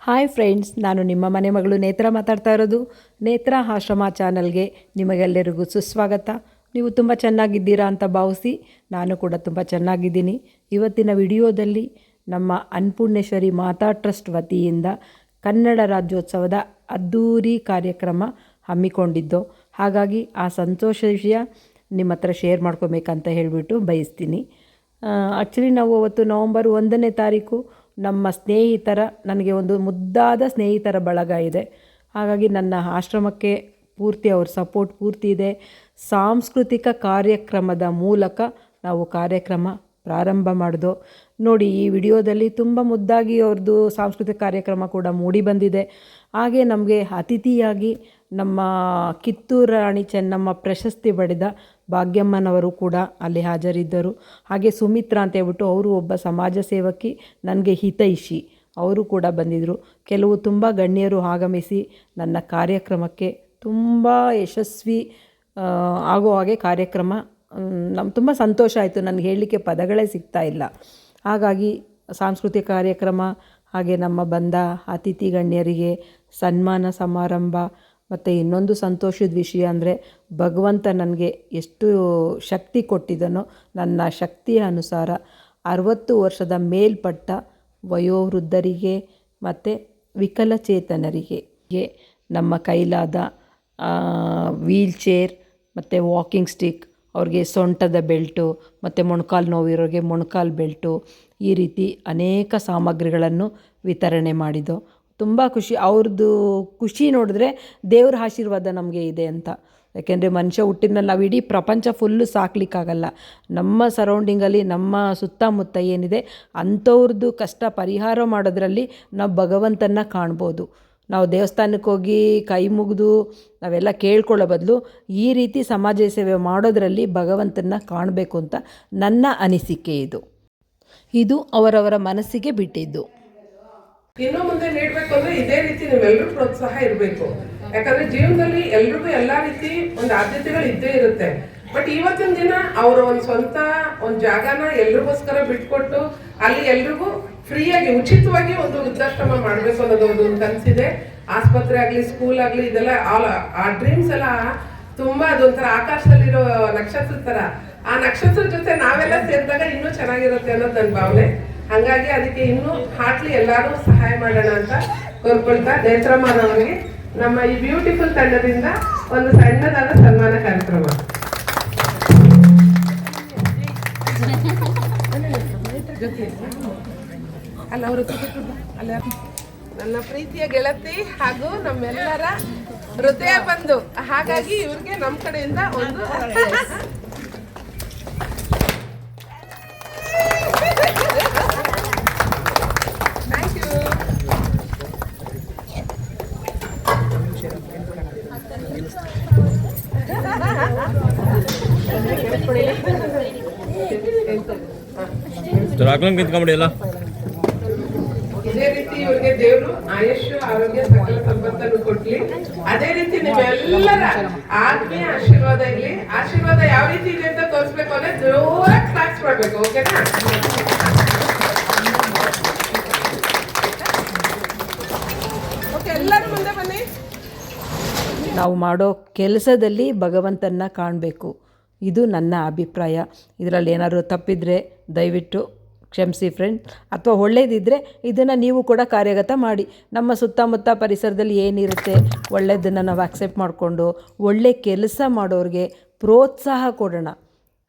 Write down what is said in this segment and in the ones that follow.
Hi friends, ನಾನು ನಿಮ್ಮ ಮನೆ ಮಗಳು ನೇತ್ರ ಮಾತಾಡ್ತಾ ಇರೋದು. ನೇತ್ರ ಆಶ್ರಮ ಚಾನಲ್ಗೆ ನಿಮಗೆಲ್ಲರಿಗೂ ಸುಸ್ವಾಗತ. ನೀವು ತುಂಬ ಚೆನ್ನಾಗಿದ್ದೀರಾ ಅಂತ ಭಾವಿಸಿ ನಾನು ಕೂಡ ತುಂಬ ಚೆನ್ನಾಗಿದ್ದೀನಿ. ಇವತ್ತಿನ ವಿಡಿಯೋದಲ್ಲಿ ನಮ್ಮ ಅನ್ನಪೂರ್ಣೇಶ್ವರಿ ಮಾತಾ ಟ್ರಸ್ಟ್ ವತಿಯಿಂದ ಕನ್ನಡ ರಾಜ್ಯೋತ್ಸವದ ಅದ್ಧೂರಿ ಕಾರ್ಯಕ್ರಮ ಹಮ್ಮಿಕೊಂಡಿದ್ದು, ಹಾಗಾಗಿ ಆ ಸಂತೋಷ ವಿಷಯ ನಿಮ್ಮ ಹತ್ರ ಶೇರ್ ಮಾಡ್ಕೋಬೇಕಂತ ಹೇಳಿಬಿಟ್ಟು ಬಯಸ್ತೀನಿ. ಆ್ಯಕ್ಚುಲಿ ನಾವು ಅವತ್ತು ನವಂಬರ್ 1ನೇ ತಾರೀಕು ನಮ್ಮ ಸ್ನೇಹಿತರ, ನನಗೆ ಒಂದು ಮುದ್ದಾದ ಸ್ನೇಹಿತರ ಬಳಗ ಇದೆ. ಹಾಗಾಗಿ ನನ್ನ ಆಶ್ರಮಕ್ಕೆ ಪೂರ್ತಿ ಅವ್ರ ಸಪೋರ್ಟ್ ಪೂರ್ತಿ ಇದೆ. ಸಾಂಸ್ಕೃತಿಕ ಕಾರ್ಯಕ್ರಮದ ಮೂಲಕ ನಾವು ಕಾರ್ಯಕ್ರಮ ಪ್ರಾರಂಭ ಮಾಡಿದೋ. ನೋಡಿ, ಈ ವಿಡಿಯೋದಲ್ಲಿ ತುಂಬ ಮುದ್ದಾಗಿ ಅವ್ರದ್ದು ಸಾಂಸ್ಕೃತಿಕ ಕಾರ್ಯಕ್ರಮ ಕೂಡ ಮೂಡಿ ಬಂದಿದೆ. ಹಾಗೆ ನಮಗೆ ಅತಿಥಿಯಾಗಿ ನಮ್ಮ ಕಿತ್ತೂರು ರಾಣಿ ಚೆನ್ನಮ್ಮ ಪ್ರಶಸ್ತಿ ಪಡೆದ ಭಾಗ್ಯಮ್ಮನವರು ಕೂಡ ಅಲ್ಲಿ ಹಾಜರಿದ್ದರು. ಹಾಗೆ ಸುಮಿತ್ರಾ ಅಂತ ಹೇಳ್ಬಿಟ್ಟು ಅವರು ಒಬ್ಬ ಸಮಾಜ ಸೇವಕಿ, ನನಗೆ ಹಿತೈಷಿ, ಅವರು ಕೂಡ ಬಂದಿದ್ದರು. ಕೆಲವು ತುಂಬ ಗಣ್ಯರು ಆಗಮಿಸಿ ನನ್ನ ಕಾರ್ಯಕ್ರಮಕ್ಕೆ ತುಂಬ ಯಶಸ್ವಿ ಆಗೋ ಹಾಗೆ ಕಾರ್ಯಕ್ರಮ ನಮ್ಗೆ ತುಂಬ ಸಂತೋಷ ಆಯಿತು. ನನಗೆ ಹೇಳಲಿಕ್ಕೆ ಪದಗಳೇ ಸಿಗ್ತಾ ಇಲ್ಲ. ಹಾಗಾಗಿ ಸಾಂಸ್ಕೃತಿಕ ಕಾರ್ಯಕ್ರಮ, ಹಾಗೆ ನಮ್ಮ ಬಂದ ಅತಿಥಿ ಗಣ್ಯರಿಗೆ ಸನ್ಮಾನ ಸಮಾರಂಭ, ಮತ್ತು ಇನ್ನೊಂದು ಸಂತೋಷದ ವಿಷಯ ಅಂದರೆ ಭಗವಂತ ನನಗೆ ಎಷ್ಟು ಶಕ್ತಿ ಕೊಟ್ಟಿದ್ದನೋ, ನನ್ನ ಶಕ್ತಿಯ ಅನುಸಾರ 60 ವರ್ಷದ ಮೇಲ್ಪಟ್ಟ ವಯೋವೃದ್ಧರಿಗೆ ಮತ್ತು ವಿಕಲಚೇತನರಿಗೆ ನಮ್ಮ ಕೈಲಾದ ವೀಲ್ ಚೇರ್ ಮತ್ತು ವಾಕಿಂಗ್ ಸ್ಟಿಕ್, ಅವ್ರಿಗೆ ಸೊಂಟದ ಬೆಲ್ಟು ಮತ್ತು ಮೊಣಕಾಲು ನೋವಿರೋರಿಗೆ ಮೊಣಕಾಲು ಬೆಲ್ಟು, ಈ ರೀತಿ ಅನೇಕ ಸಾಮಗ್ರಿಗಳನ್ನು ವಿತರಣೆ ಮಾಡಿದ್ದು. ತುಂಬ ಖುಷಿ. ಅವ್ರದ್ದು ಖುಷಿ ನೋಡಿದ್ರೆ ದೇವ್ರ ಆಶೀರ್ವಾದ ನಮಗೆ ಇದೆ ಅಂತ. ಯಾಕೆಂದರೆ ಮನುಷ್ಯ ಹುಟ್ಟಿದ್ಮೇಲೆ ನಾವು ಇಡೀ ಪ್ರಪಂಚ ಫುಲ್ಲು ಸಾಕಲಿಕ್ಕಾಗಲ್ಲ. ನಮ್ಮ ಸರೌಂಡಿಂಗಲ್ಲಿ, ನಮ್ಮ ಸುತ್ತಮುತ್ತ ಏನಿದೆ ಅಂಥವ್ರದ್ದು ಕಷ್ಟ ಪರಿಹಾರ ಮಾಡೋದ್ರಲ್ಲಿ ನಾವು ಭಗವಂತನ ಕಾಣ್ಬೋದು. ನಾವು ದೇವಸ್ಥಾನಕ್ಕೆ ಹೋಗಿ ಕೈ ಮುಗಿದು ನಾವೆಲ್ಲ ಕೇಳ್ಕೊಳ್ಳೋ ಬದಲು ಈ ರೀತಿ ಸಮಾಜ ಸೇವೆ ಮಾಡೋದರಲ್ಲಿ ಭಗವಂತನ ಕಾಣಬೇಕು ಅಂತ ನನ್ನ ಅನಿಸಿಕೆ. ಇದು ಅವರವರ ಮನಸ್ಸಿಗೆ ಬಿಟ್ಟಿದ್ದು. ಇನ್ನು ಮುಂದೆ ನೀಡಬೇಕು ಅಂದ್ರೆ ಇದೇ ರೀತಿ ನೀವೆಲ್ಲರೂ ಪ್ರೋತ್ಸಾಹ ಇರಬೇಕು. ಯಾಕಂದ್ರೆ ಜೀವನದಲ್ಲಿ ಎಲ್ರಿಗೂ ಎಲ್ಲಾ ರೀತಿ ಒಂದು ಆದ್ಯತೆಗಳು ಇದ್ದೇ ಇರುತ್ತೆ. ಬಟ್ ಇವತ್ತಿನ ದಿನ ಅವರ ಒಂದು ಸ್ವಂತ ಒಂದು ಜಾಗನ ಎಲ್ರಿಗೋಸ್ಕರ ಬಿಟ್ಕೊಟ್ಟು ಅಲ್ಲಿ ಎಲ್ರಿಗೂ ಫ್ರೀಯಾಗಿ ಉಚಿತವಾಗಿ ಒಂದು ವೃದ್ಧಾಶ್ರಮ ಮಾಡ್ಬೇಕು ಅನ್ನೋದು ಒಂದು ಕನಸಿದೆ. ಆಸ್ಪತ್ರೆ ಆಗ್ಲಿ, ಸ್ಕೂಲ್ ಆಗ್ಲಿ, ಇದೆಲ್ಲ ಆ ಡ್ರೀಮ್ಸ್ ಎಲ್ಲ ತುಂಬಾ ಅದೊಂಥರ ಆಕಾಶದಲ್ಲಿರೋ ನಕ್ಷತ್ರ ತರ. ಆ ನಕ್ಷತ್ರ ಜೊತೆ ನಾವೆಲ್ಲ ಸೇರಿದಾಗ ಇನ್ನೂ ಚೆನ್ನಾಗಿರುತ್ತೆ ಅನ್ನೋದು ನನ್ನ ಭಾವನೆ. ಹಂಗಾಗಿ ಅದಕ್ಕೆ ಇನ್ನೂ ಹಾಟ್ಲಿ ಎಲ್ಲರೂ ಸಹಾಯ ಮಾಡೋಣ ಅಂತ ಕೋರ್ಕೊಳ್ತಾ, ನೇತ್ರಮ್ಮನವರಿಗೆ ನಮ್ಮ ಈ ಬ್ಯೂಟಿಫುಲ್ ತಂಡದಿಂದ ಒಂದು ಸಣ್ಣದಾದ ಸನ್ಮಾನ ಕಾರ್ಯಕ್ರಮ. ಅಲ್ಲ, ಅವರು ಅಲ್ಲ, ನನ್ನ ಪ್ರೀತಿಯ ಗೆಳತಿ ಹಾಗೂ ನಮ್ಮೆಲ್ಲರ ಹೃದಯ ಬಂಧು. ಹಾಗಾಗಿ ಇವ್ರಿಗೆ ನಮ್ಮ ಕಡೆಯಿಂದ ಒಂದು ಇದೇ ರೀತಿ ಇವ್ರಿಗೆ ದೇವರು ಆಯುಷ್ಯ, ಆರೋಗ್ಯ, ಸಕಲ ಸಂಪತ್ತನ್ನು ಕೊಡ್ಲಿ. ಅದೇ ರೀತಿ ನಿಮ್ಮೆಲ್ಲರ ಆತ್ಮೀಯ ಆಶೀರ್ವಾದ ಇರ್ಲಿ. ಆಶೀರ್ವಾದ ಯಾವ ರೀತಿ ಇದೆ ಅಂತ ತೋರಿಸ್ಬೇಕು ಅಂದ್ರೆ ಜೋರಾಗಿ ಕ್ಲಾಸ್ ಮಾಡ್ಬೇಕು. ಓಕೆನಾ? ಓಕೆ, ಎಲ್ಲರೂ ಮುಂದೆ ಬನ್ನಿ. ನಾವು ಮಾಡೋ ಕೆಲಸದಲ್ಲಿ ಭಗವಂತನ ಕಾಣಬೇಕು. ಇದು ನನ್ನ ಅಭಿಪ್ರಾಯ. ಇದರಲ್ಲಿ ಏನಾದರೂ ತಪ್ಪಿದರೆ ದಯವಿಟ್ಟು ಕ್ಷಮಿಸಿ ಫ್ರೆಂಡ್. ಅಥವಾ ಒಳ್ಳೇದಿದ್ದರೆ ಇದನ್ನು ನೀವು ಕೂಡ ಕಾರ್ಯಗತ ಮಾಡಿ. ನಮ್ಮ ಸುತ್ತಮುತ್ತ ಪರಿಸರದಲ್ಲಿ ಏನಿರುತ್ತೆ ಒಳ್ಳೆಯದನ್ನು ನಾವು ಆಕ್ಸೆಪ್ಟ್ ಮಾಡಿಕೊಂಡು ಒಳ್ಳೆ ಕೆಲಸ ಮಾಡೋರಿಗೆ ಪ್ರೋತ್ಸಾಹ ಕೊಡೋಣ.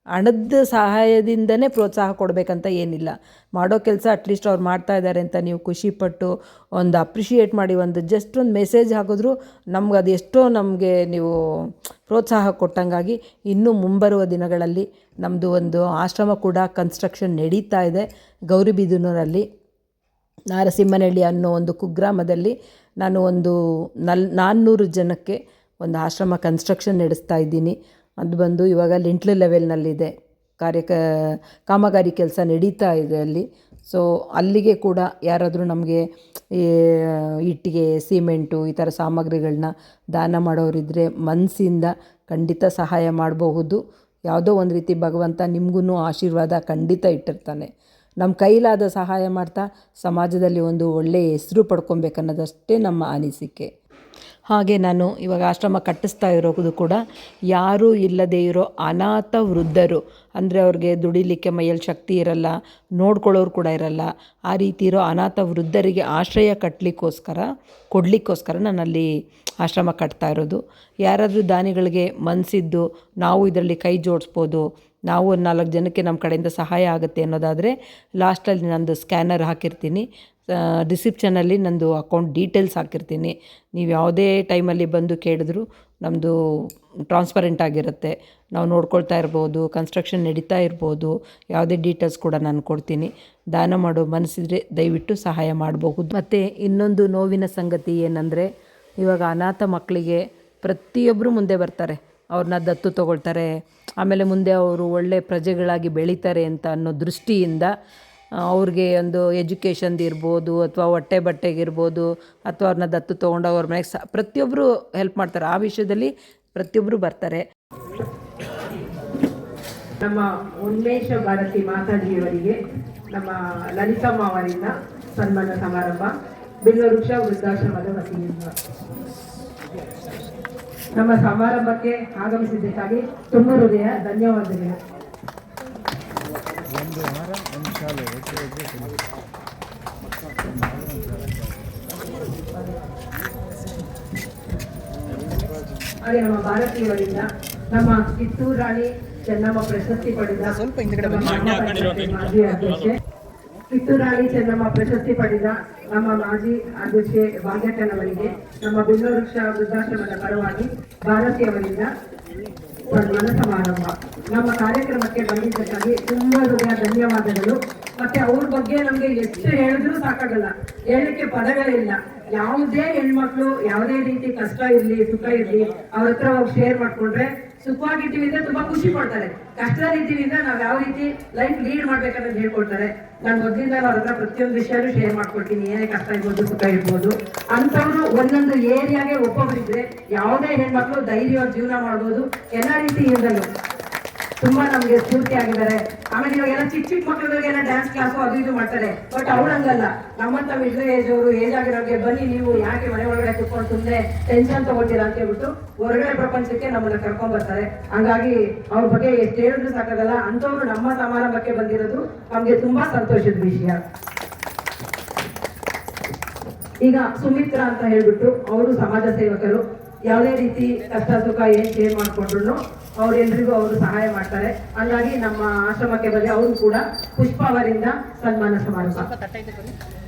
ಹಣದ ಸಹಾಯದಿಂದನೇ ಪ್ರೋತ್ಸಾಹ ಕೊಡಬೇಕಂತ ಏನಿಲ್ಲ. ಮಾಡೋ ಕೆಲಸ ಅಟ್ಲೀಸ್ಟ್ ಅವ್ರು ಮಾಡ್ತಾ ಇದ್ದಾರೆ ಅಂತ ನೀವು ಖುಷಿಪಟ್ಟು ಒಂದು ಅಪ್ರಿಷಿಯೇಟ್ ಮಾಡಿ, ಒಂದು ಜಸ್ಟ್ ಒಂದು ಮೆಸೇಜ್ ಹಾಕಿದ್ರು ನಮ್ಗೆ ಅದು ಎಷ್ಟೋ ನಮಗೆ ನೀವು ಪ್ರೋತ್ಸಾಹ ಕೊಟ್ಟಂಗಾಗಿ. ಇನ್ನೂ ಮುಂಬರುವ ದಿನಗಳಲ್ಲಿ ನಮ್ಮದು ಒಂದು ಆಶ್ರಮ ಕೂಡ ಕನ್ಸ್ಟ್ರಕ್ಷನ್ ನಡೀತಾ ಇದೆ. ಗೌರಿಬಿದನೂರಲ್ಲಿ ನಾರಸಿಂಹನಹಳ್ಳಿ ಅನ್ನೋ ಒಂದು ಕುಗ್ರಾಮದಲ್ಲಿ ನಾನು ಒಂದು 400 ಜನಕ್ಕೆ ಒಂದು ಆಶ್ರಮ ಕನ್ಸ್ಟ್ರಕ್ಷನ್ ನಡೆಸ್ತಾ ಇದ್ದೀನಿ. ಅದು ಬಂದು ಇವಾಗ ಲಿಂಟ್ಲ್ ಲೆವೆಲ್ನಲ್ಲಿದೆ. ಕಾಮಗಾರಿ ಕೆಲಸ ನಡೀತಾ ಇದೆ ಅಲ್ಲಿ. ಸೊ ಅಲ್ಲಿಗೆ ಕೂಡ ಯಾರಾದರೂ ನಮಗೆ ಇಟ್ಟಿಗೆ, ಸಿಮೆಂಟು, ಈ ಥರ ಸಾಮಗ್ರಿಗಳನ್ನ ದಾನ ಮಾಡೋರಿದ್ದರೆ ಮನಸ್ಸಿಂದ ಖಂಡಿತ ಸಹಾಯ ಮಾಡಬಹುದು. ಯಾವುದೋ ಒಂದು ರೀತಿ ಭಗವಂತ ನಿಮಗೂ ಆಶೀರ್ವಾದ ಖಂಡಿತ ಇಟ್ಟಿರ್ತಾನೆ. ನಮ್ಮ ಕೈಲಾದ ಸಹಾಯ ಮಾಡ್ತಾ ಸಮಾಜದಲ್ಲಿ ಒಂದು ಒಳ್ಳೆಯ ಹೆಸರು ಪಡ್ಕೊಬೇಕನ್ನೋದಷ್ಟೇ ನಮ್ಮ ಅನಿಸಿಕೆ. ಹಾಗೆ ನಾನು ಇವಾಗ ಆಶ್ರಮ ಕಟ್ಟಿಸ್ತಾ ಇರೋದು ಕೂಡ ಯಾರೂ ಇಲ್ಲದೇ ಇರೋ ಅನಾಥ ವೃದ್ಧರು, ಅಂದರೆ ಅವ್ರಿಗೆ ದುಡಿಲಿಕ್ಕೆ ಮೈಯಲ್ಲಿ ಶಕ್ತಿ ಇರಲ್ಲ, ನೋಡ್ಕೊಳ್ಳೋರು ಕೂಡ ಇರಲ್ಲ, ಆ ರೀತಿ ಇರೋ ಅನಾಥ ವೃದ್ಧರಿಗೆ ಆಶ್ರಯ ಕೊಡಲಿಕ್ಕೋಸ್ಕರ ನಾನಲ್ಲಿ ಆಶ್ರಮ ಕಟ್ತಾ ಇರೋದು. ಯಾರಾದರೂ ದಾನಿಗಳಿಗೆ ಮನಸ್ಸಿದ್ದು ನಾವು ಇದರಲ್ಲಿ ಕೈ ಜೋಡಿಸ್ಬೋದು, ನಾವು 4 ಜನಕ್ಕೆ ನಮ್ಮ ಕಡೆಯಿಂದ ಸಹಾಯ ಆಗುತ್ತೆ ಅನ್ನೋದಾದರೆ ಲಾಸ್ಟಲ್ಲಿ ನಂದು ಸ್ಕ್ಯಾನರ್ ಹಾಕಿರ್ತೀನಿ, ರಿಸಿಪ್ಷನಲ್ಲಿ ನಂದು ಅಕೌಂಟ್ ಡೀಟೇಲ್ಸ್ ಹಾಕಿರ್ತೀನಿ. ನೀವು ಯಾವುದೇ ಟೈಮಲ್ಲಿ ಬಂದು ಕೇಳಿದ್ರು ನಮ್ಮದು ಟ್ರಾನ್ಸ್ಪರೆಂಟ್ ಆಗಿರುತ್ತೆ, ನಾವು ನೋಡ್ಕೊಳ್ತಾ ಇರ್ಬೋದು, ಕನ್ಸ್ಟ್ರಕ್ಷನ್ ನಡೀತಾ ಇರ್ಬೋದು, ಯಾವುದೇ ಡೀಟೇಲ್ಸ್ ಕೂಡ ನಾನು ಕೊಡ್ತೀನಿ. ದಾನ ಮಾಡೋ ಮನಸ್ಸಿದ್ರೆ ದಯವಿಟ್ಟು ಸಹಾಯ ಮಾಡಬಹುದು. ಮತ್ತು ಇನ್ನೊಂದು ನೋವಿನ ಸಂಗತಿ ಏನಂದರೆ, ಇವಾಗ ಅನಾಥ ಮಕ್ಕಳಿಗೆ ಪ್ರತಿಯೊಬ್ಬರು ಮುಂದೆ ಬರ್ತಾರೆ, ಅವ್ರನ್ನ ದತ್ತು ತಗೊಳ್ತಾರೆ, ಆಮೇಲೆ ಮುಂದೆ ಅವರು ಒಳ್ಳೆ ಪ್ರಜೆಗಳಾಗಿ ಬೆಳೀತಾರೆ ಅಂತ ಅನ್ನೋ ದೃಷ್ಟಿಯಿಂದ ಅವ್ರಿಗೆ ಒಂದು ಎಜುಕೇಷನ್ದು ಇರ್ಬೋದು, ಅಥವಾ ಹೊಟ್ಟೆ ಬಟ್ಟೆಗಿರ್ಬೋದು, ಅಥವಾ ಅವ್ರನ್ನ ದತ್ತು ತೊಗೊಂಡು ಅವ್ರ ಮನೆಗೆ ಪ್ರತಿಯೊಬ್ಬರು ಹೆಲ್ಪ್ ಮಾಡ್ತಾರೆ. ಆ ವಿಷಯದಲ್ಲಿ ಪ್ರತಿಯೊಬ್ಬರು ಬರ್ತಾರೆ. ನಮ್ಮ ಉನ್ಮೇಷ ಭಾರತಿ ಮಾತಾಜಿಯವರಿಗೆ ನಮ್ಮ ಲಲಿತಮ್ಮ ಅವರಿಂದ ಸನ್ಮಾನ ಸಮಾರಂಭ ಬಿಲ್ವವೃಕ್ಷ ವೃದ್ಧಾಶ್ರಮದ ವತಿಯಿಂದ. ನಮ್ಮ ಸಮಾರಂಭಕ್ಕೆ ಆಗಮಿಸಿದ್ದಕ್ಕಾಗಿ ತುಂಬ ಹೃದಯ ಧನ್ಯವಾದಗಳು. ಹಾಗೆ ನಮ್ಮ ಭಾರತೀಯವರಿಂದ ನಮ್ಮ ಕಿತ್ತೂರು ರಾಣಿ ಚೆನ್ನಮ್ಮ ಪ್ರಶಸ್ತಿ ಪಡೆದ ಮಾಜಿ ಅಧ್ಯಕ್ಷೆ, ಕಿತ್ತೂರು ರಾಣಿ ಚೆನ್ನಮ್ಮ ಪ್ರಶಸ್ತಿ ಪಡೆದ ನಮ್ಮ ಮಾಜಿ ಅಧ್ಯಕ್ಷೆ ಭಾಗ್ಯಕ್ಕನವರಿಗೆ ನಮ್ಮ ಬಿಲ್ವವೃಕ್ಷ ವೃದ್ಧಾಶ್ರಮದ ಪರವಾಗಿ ಭಾರತೀಯವರಿಂದ ಸನ್ಮಾನ ಸಮಾರಂಭ. ನಮ್ಮ ಕಾರ್ಯಕ್ರಮಕ್ಕೆ ಬಂದಿದ್ದಕ್ಕಾಗಿ ತುಂಬಾ ಹೃದಯ ಧನ್ಯವಾದಗಳು. ಮತ್ತೆ ಅವ್ರ ಬಗ್ಗೆ ನಮ್ಗೆ ಎಷ್ಟು ಹೇಳಿದ್ರು ಸಾಕಾಗಲ್ಲ, ಹೇಳಲಿಕ್ಕೆ ಪದಗಳಿಲ್ಲ. ಯಾವುದೇ ಹೆಣ್ಮಕ್ಳು ಯಾವುದೇ ರೀತಿ ಕಷ್ಟ ಇರ್ಲಿ ಸುಖ ಇರ್ಲಿ ಅವ್ರ ಹತ್ರ ಹೋಗಿ ಶೇರ್ ಮಾಡ್ಕೊಂಡ್ರೆ ಸುಖವಾಗಿದ್ದೀವಿ ಅಂದ್ರೆ ತುಂಬಾ ಖುಷಿ ಪಡ್ತಾರೆ. ಕಷ್ಟದಲ್ಲಿದ್ದೀವಿ ಅಂದ್ರೆ ನಾವ್ ಯಾವ ರೀತಿ ಲೈಫ್ ಲೀಡ್ ಮಾಡ್ಬೇಕಂತ ಹೇಳ್ಕೊಡ್ತಾರೆ. ನಾನು ಮೊದಲಿಂದ ಅವ್ರ ಹತ್ರ ಪ್ರತಿಯೊಂದು ವಿಷಯನೂ ಶೇರ್ ಮಾಡ್ಕೊಡ್ತೀನಿ, ಏನೇ ಕಷ್ಟ ಇರ್ಬೋದು ಸುಖ ಇರ್ಬೋದು. ಅಂತವ್ರು ಒಂದೊಂದು ಏರಿಯಾಗೆ ಒಬ್ಬೊಬ್ಬರಿದ್ರೆ ಯಾವುದೇ ಹೆಣ್ಮಕ್ಳು ಧೈರ್ಯವಾಗಿ ಜೀವನ ಮಾಡ್ಬೋದು. ಎಲ್ಲ ರೀತಿ ಇರಲು ತುಂಬಾ ನಮ್ಗೆ ಸ್ಫೂರ್ತಿ ಆಗಿದ್ದಾರೆ. ಆಮೇಲೆ ಇವಾಗೆಲ್ಲ ಚಿಕ್ಕ ಮಕ್ಕಳಿಗೆಲ್ಲ ಡ್ಯಾನ್ಸ್ ಕ್ಲಾಸು ಅದು ಇದು ಮಾಡ್ತಾರೆ. ಬಟ್ ಅವ್ರಂಗಲ್ಲ, ನಮ್ಮಂತ ಮಿಡ್ಲ್ ಏಜ್ ಅವರು ಏಜ್ ಆಗಿರೋರಿಗೆ ಬನ್ನಿ ನೀವು ಯಾಕೆ ಮನೆ ಒಳಗಡೆ ಕುತ್ಕೊಂಡು ಸುಮ್ಮನೆ ಟೆನ್ಷನ್ ತಗೋತೀರಾ ಅಂತ ಹೇಳ್ಬಿಟ್ಟು ಹೊರಗಡೆ ಪ್ರಪಂಚಕ್ಕೆ ನಮ್ಮನ್ನ ಕರ್ಕೊಂಡ್ ಬರ್ತಾರೆ. ಹಂಗಾಗಿ ಅವ್ರ ಬಗ್ಗೆ ಎಷ್ಟು ಹೇಳಿದ್ರು ಸಾಕಾಗಲ್ಲ. ಅಂತವ್ರು ನಮ್ಮ ಸಮಾರಂಭಕ್ಕೆ ಬಂದಿರೋದು ನಮ್ಗೆ ತುಂಬಾ ಸಂತೋಷದ ವಿಷಯ. ಈಗ ಸುಮಿತ್ರಾ ಅಂತ ಹೇಳ್ಬಿಟ್ಟು ಅವರು ಸಮಾಜ ಸೇವಕರು. ಯಾವುದೇ ರೀತಿ ಕಷ್ಟ ಸುಖ ಏನ್ ಶೇರ್ ಮಾಡ್ಕೊಂಡ್ರು ಅವ್ರೆಲ್ರಿಗೂ ಅವರು ಸಹಾಯ ಮಾಡ್ತಾರೆ. ಹಂಗಾಗಿ ನಮ್ಮ ಆಶ್ರಮಕ್ಕೆ ಬಂದು ಅವರು ಕೂಡ ಪುಷ್ಪ ಅವರಿಂದ ಸನ್ಮಾನ ಸಮಾರಂಭ.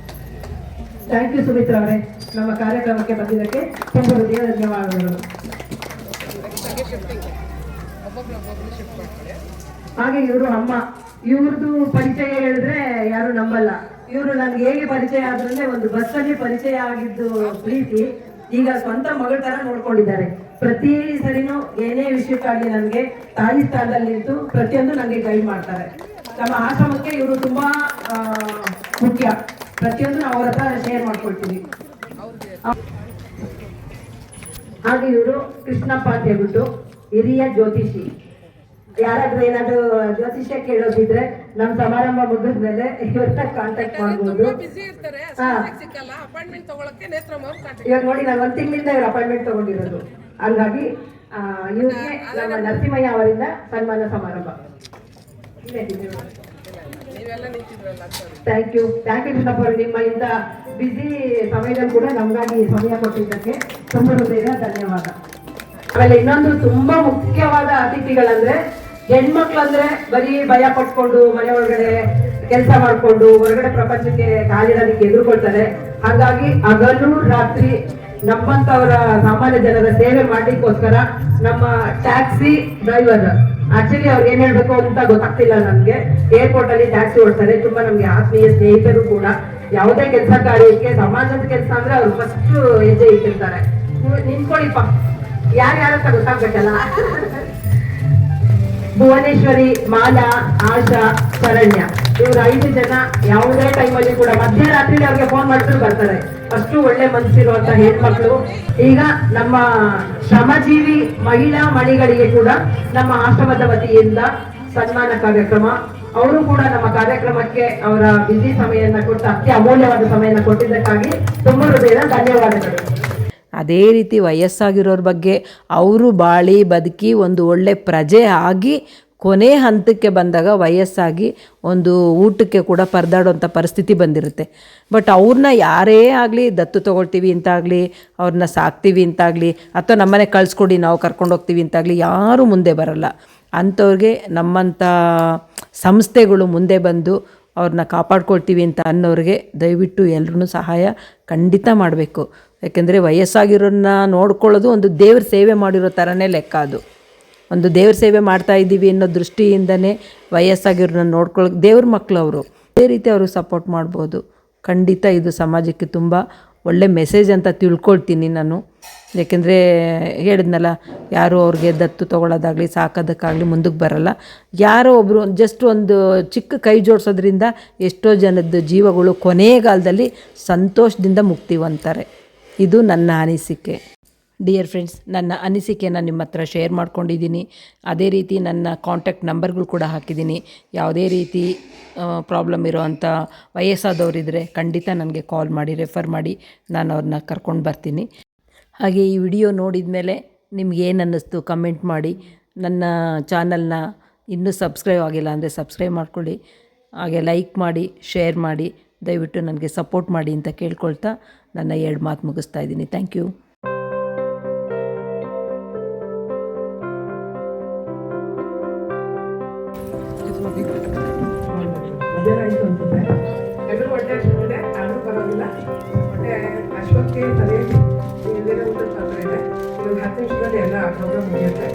ಥ್ಯಾಂಕ್ ಯು ಸುಮಿತ್ರಾ ಅವರೇ, ನಮ್ಮ ಕಾರ್ಯಕ್ರಮಕ್ಕೆ ಬಂದಿದ್ದಕ್ಕೆ ತುಂಬ ಹೃದಯ ಧನ್ಯವಾದಗಳು. ಹಾಗೆ ಇವರು ಅಮ್ಮ, ಇವ್ರದ್ದು ಪರಿಚಯ ಹೇಳಿದ್ರೆ ಯಾರು ನಂಬಲ್ಲ. ಇವರು ನನ್ಗೆ ಹೇಗೆ ಪರಿಚಯ ಆದ್ರೆ ಒಂದು ಬಸ್ಸಲ್ಲಿ ಪರಿಚಯ ಆಗಿದ್ದು ಪ್ರೀತಿ ಈಗ ಸ್ವಂತ ಮಗಳ ತರ ನೋಡ್ಕೊಂಡಿದ್ದಾರೆ. ಪ್ರತಿ ಸರಿನೂ ಏನೇ ವಿಷಯಕ್ಕಾಗಿ ನನಗೆ ತಾಯಿ ಸ್ಥಾನದಲ್ಲಿ ನಿಂತು ಪ್ರತಿಯೊಂದು ನನಗೆ ಗೈಡ್ ಮಾಡ್ತಾರೆ. ನಮ್ಮ ಆಶ್ರಮಕ್ಕೆ ಇವರು ತುಂಬಾ ಮುಖ್ಯ. ಪ್ರತಿಯೊಂದು ನಾವು ಅವ್ರ ಹತ್ರ ಶೇರ್ ಮಾಡ್ಕೊಳ್ತೀವಿ. ಹಾಗೆ ಇವರು ಕೃಷ್ಣಪ್ಪ ಅಂತ ಹೇಳ್ಬಿಟ್ಟು ಹಿರಿಯ ಜ್ಯೋತಿಷಿ. ಯಾರಾದ್ರೂ ಏನಾದ್ರು ಜ್ಯೋತಿಷ್ಯ ಕೇಳೋದಿದ್ರೆ ನಮ್ಮ ಸಮಾರಂಭ ಮುಗಿದ್ಮೇಲೆ ಇವ್ರನ್ನ ಕಾಂಟ್ಯಾಕ್ಟ್ ಮಾಡ್ಬೋದು. ಇವಾಗ ನೋಡಿ, ನಾನು 1 ತಿಂಗಳಿಂದ ಇವ್ರ ಅಪಾಯಿಂಟ್ಮೆಂಟ್ ತಗೊಂಡಿರೋದು. ಹಂಗಾಗಿ ಇವ್ರಿಗೆ ನಮ್ಮ ನರಸಿಂಹಯ್ಯ ಅವರಿಂದ ಸನ್ಮಾನ ಸಮಾರಂಭ. ಥ್ಯಾಂಕ್ ಯು ಕೃಷ್ಣಪ್ಪ ಅವರು, ನಿಮ್ಮ ಇಂದ ಬಿಸಿ ಸಮಯದಲ್ಲಿ ಕೂಡ ನಮ್ಗಾಗಿ ಸಮಯ ಕೊಟ್ಟಿದ್ದಕ್ಕೆ ತುಂಬ ಹೃದಯ ಧನ್ಯವಾದ. ಆಮೇಲೆ ಇನ್ನೊಂದು ತುಂಬಾ ಮುಖ್ಯವಾದ ಅತಿಥಿಗಳಂದ್ರೆ ಹೆಣ್ಮಕ್ಳಂದ್ರೆ ಬರೀ ಭಯ ಪಟ್ಕೊಂಡು ಮನೆ ಒಳಗಡೆ ಕೆಲಸ ಮಾಡ್ಕೊಂಡು ಹೊರಗಡೆ ಪ್ರಪಂಚಕ್ಕೆ ಕಾಲಿಡೋದಕ್ಕೆ ಎದುರ್ಕೊಳ್ತಾರೆ. ಹಾಗಾಗಿ ಹಗಲು ರಾತ್ರಿ ನಮ್ಮಂತವರ ಸಾಮಾನ್ಯ ಜನರ ಸೇವೆ ಮಾಡ್ಲಿಕ್ಕೋಸ್ಕರ ನಮ್ಮ ಟ್ಯಾಕ್ಸಿ ಡ್ರೈವರ್, ಆಕ್ಚುಲಿ ಅವ್ರು ಏನ್ ಹೇಳ್ಬೇಕು ಅಂತ ಗೊತ್ತಾಗ್ತಿಲ್ಲ ನನ್ಗೆ, ಏರ್ಪೋರ್ಟ್ ಅಲ್ಲಿ ಟ್ಯಾಕ್ಸಿ ಓಡ್ತಾರೆ. ತುಂಬಾ ನಮ್ಗೆ ಆತ್ಮೀಯ ಸ್ನೇಹಿತರು ಕೂಡ. ಯಾವುದೇ ಕೆಲಸ ಕಾರ್ಯಕ್ಕೆ ಸಮಾಜದ ಕೆಲಸ ಅಂದ್ರೆ ಅವ್ರು ಫಸ್ಟ್ ಹೆಜ್ಜೆ ಇಟ್ಟಿರ್ತಾರೆ. ನಿಂತ್ಕೊಳ್ಳಿಪ್ಪ, ಯಾರ್ಯಾರ ಗೊತ್ತಾಗ್ಬೇಕಲ್ಲ. ಭುವನೇಶ್ವರಿ, ಮಾಲಾ, ಆಶಾ, ಶರಣ್ಯ, ಇವ್ರು 5 ಜನ ಯಾವುದೇ ಟೈಮಲ್ಲಿ ಕೂಡ ಮಧ್ಯರಾತ್ರಿ ಅವ್ರಿಗೆ ಫೋನ್ ಮಾಡಿದ್ರು ಬರ್ತಾರೆ. ಅಷ್ಟು ಒಳ್ಳೆ ಮನಸ್ಸಿರುವಂತ ಹೆಣ್ಮಕ್ಳು. ಈಗ ನಮ್ಮ ಶ್ರಮಜೀವಿ ಮಹಿಳಾ ಮಣಿಗಳಿಗೆ ಕೂಡ ನಮ್ಮ ಆಶ್ರಮದ ವತಿಯಿಂದ ಸನ್ಮಾನ ಕಾರ್ಯಕ್ರಮ. ಅವರು ಕೂಡ ನಮ್ಮ ಕಾರ್ಯಕ್ರಮಕ್ಕೆ ಅವರ ಬಿಸಿ ಸಮಯವನ್ನು ಕೊಟ್ಟು ಅತಿ ಅಮೂಲ್ಯವಾದ ಸಮಯವನ್ನು ಕೊಟ್ಟಿದ್ದಕ್ಕಾಗಿ ತುಂಬ ಹೃದಯದ ಧನ್ಯವಾದಗಳು. ಅದೇ ರೀತಿ ವಯಸ್ಸಾಗಿರೋರ ಬಗ್ಗೆ ಅವರು ಬಾಳಿ ಬದುಕಿ ಒಂದು ಒಳ್ಳೆ ಪ್ರಜೆ ಆಗಿ ಕೊನೆ ಹಂತಕ್ಕೆ ಬಂದಾಗ ವಯಸ್ಸಾಗಿ ಒಂದು ಊಟಕ್ಕೆ ಕೂಡ ಪರದಾಡುವಂಥ ಪರಿಸ್ಥಿತಿ ಬಂದಿರುತ್ತೆ. ಬಟ್ ಅವ್ರನ್ನ ಯಾರೇ ಆಗಲಿ ದತ್ತು ತೊಗೊಳ್ತೀವಿ ಅಂತಾಗಲಿ, ಅವ್ರನ್ನ ಸಾಕ್ತೀವಿ ಅಂತಾಗಲಿ, ಅಥವಾ ನಮ್ಮನೆ ಕಳಿಸ್ಕೊಡಿ ನಾವು ಕರ್ಕೊಂಡೋಗ್ತೀವಿ ಅಂತಾಗಲಿ ಯಾರೂ ಮುಂದೆ ಬರಲ್ಲ. ಅಂಥವ್ರಿಗೆ ನಮ್ಮಂಥ ಸಂಸ್ಥೆಗಳು ಮುಂದೆ ಬಂದು ಅವ್ರನ್ನ ಕಾಪಾಡ್ಕೊಳ್ತೀವಿ ಅಂತ ಅನ್ನೋರಿಗೆ ದಯವಿಟ್ಟು ಎಲ್ಲರೂ ಸಹಾಯ ಖಂಡಿತ ಮಾಡಬೇಕು. ಯಾಕೆಂದರೆ ವಯಸ್ಸಾಗಿರೋರನ್ನ ನೋಡ್ಕೊಳ್ಳೋದು ಒಂದು ದೇವ್ರ ಸೇವೆ ಮಾಡಿರೋ ಥರನೇ ಲೆಕ್ಕ. ಅದು ಒಂದು ದೇವ್ರ ಸೇವೆ ಮಾಡ್ತಾ ಇದ್ದೀವಿ ಅನ್ನೋ ದೃಷ್ಟಿಯಿಂದನೇ ವಯಸ್ಸಾಗಿರೋರನ್ನ ನೋಡ್ಕೊಳ್ಳೋಕೆ ದೇವ್ರ ಮಕ್ಕಳು ಅವರು. ಅದೇ ರೀತಿ ಅವ್ರಿಗೆ ಸಪೋರ್ಟ್ ಮಾಡ್ಬೋದು. ಖಂಡಿತ ಇದು ಸಮಾಜಕ್ಕೆ ತುಂಬ ಒಳ್ಳೆ ಮೆಸೇಜ್ ಅಂತ ತಿಳ್ಕೊಳ್ತೀನಿ ನಾನು. ಏಕೆಂದರೆ ಹೇಳಿದ್ನಲ್ಲ, ಯಾರು ಅವ್ರಿಗೆ ದತ್ತು ತೊಗೊಳ್ಳೋದಾಗಲಿ ಸಾಕೋದಕ್ಕಾಗಲಿ ಮುಂದಕ್ಕೆ ಬರಲ್ಲ. ಯಾರೋ ಒಬ್ಬರು ಜಸ್ಟ್ ಒಂದು ಚಿಕ್ಕ ಕೈ ಜೋಡಿಸೋದ್ರಿಂದ ಎಷ್ಟೋ ಜನದ ಜೀವಗಳು ಕೊನೆಗಾಲದಲ್ಲಿ ಸಂತೋಷದಿಂದ ಮುಕ್ತಿ ಹೊಂದ್ತಾರೆ. ಇದು ನನ್ನ ಅನಿಸಿಕೆ. ಡಿಯರ್ ಫ್ರೆಂಡ್ಸ್, ನನ್ನ ಅನಿಸಿಕೆಯನ್ನು ನಿಮ್ಮ ಹತ್ರ ಶೇರ್ ಮಾಡ್ಕೊಂಡಿದ್ದೀನಿ. ಅದೇ ರೀತಿ ನನ್ನ ಕಾಂಟ್ಯಾಕ್ಟ್ ನಂಬರ್ಗಳು ಕೂಡ ಹಾಕಿದ್ದೀನಿ. ಯಾವುದೇ ರೀತಿ ಪ್ರಾಬ್ಲಮ್ ಇರೋವಂಥ ವಯಸ್ಸಾದವರಿದ್ದರೆ ಖಂಡಿತ ನನಗೆ ಕಾಲ್ ಮಾಡಿ ರೆಫರ್ ಮಾಡಿ, ನಾನು ಅವ್ರನ್ನ ಕರ್ಕೊಂಡು ಬರ್ತೀನಿ. ಹಾಗೆ ಈ ವಿಡಿಯೋ ನೋಡಿದ ಮೇಲೆ ನಿಮ್ಗೇನು ಅನ್ನಿಸ್ತು ಕಮೆಂಟ್ ಮಾಡಿ. ನನ್ನ ಚಾನಲ್ನ ಇನ್ನೂ ಸಬ್ಸ್ಕ್ರೈಬ್ ಆಗಿಲ್ಲ ಅಂದರೆ ಸಬ್ಸ್ಕ್ರೈಬ್ ಮಾಡ್ಕೊಳ್ಳಿ. ಹಾಗೆ ಲೈಕ್ ಮಾಡಿ, ಶೇರ್ ಮಾಡಿ, ದಯವಿಟ್ಟು ನನಗೆ ಸಪೋರ್ಟ್ ಮಾಡಿ ಅಂತ ಕೇಳ್ಕೊಳ್ತಾ ನನ್ನ 2 ಮಾತು ಮುಗಿಸ್ತಾ ಇದ್ದೀನಿ. Thank you. ಎಲ್ಲರೂ ಹೊಟ್ಟೆ ಹಸಿವಿದೆ, ಆದರೂ ಪರವಾಗಿಲ್ಲ. ಹೊಟ್ಟೆ ಅಷ್ಟೊತ್ತಿಗೆ ಸರಿಯಾಗಿ ಊಟ ತೊಂದರೆ ಇದೆ. ಇನ್ನೊಂದು 10 ನಿಮಿಷದಲ್ಲಿ ಎಲ್ಲ ಪ್ರೋಗ್ರಾಮ್ ಮುಗಿಯುತ್ತೆ.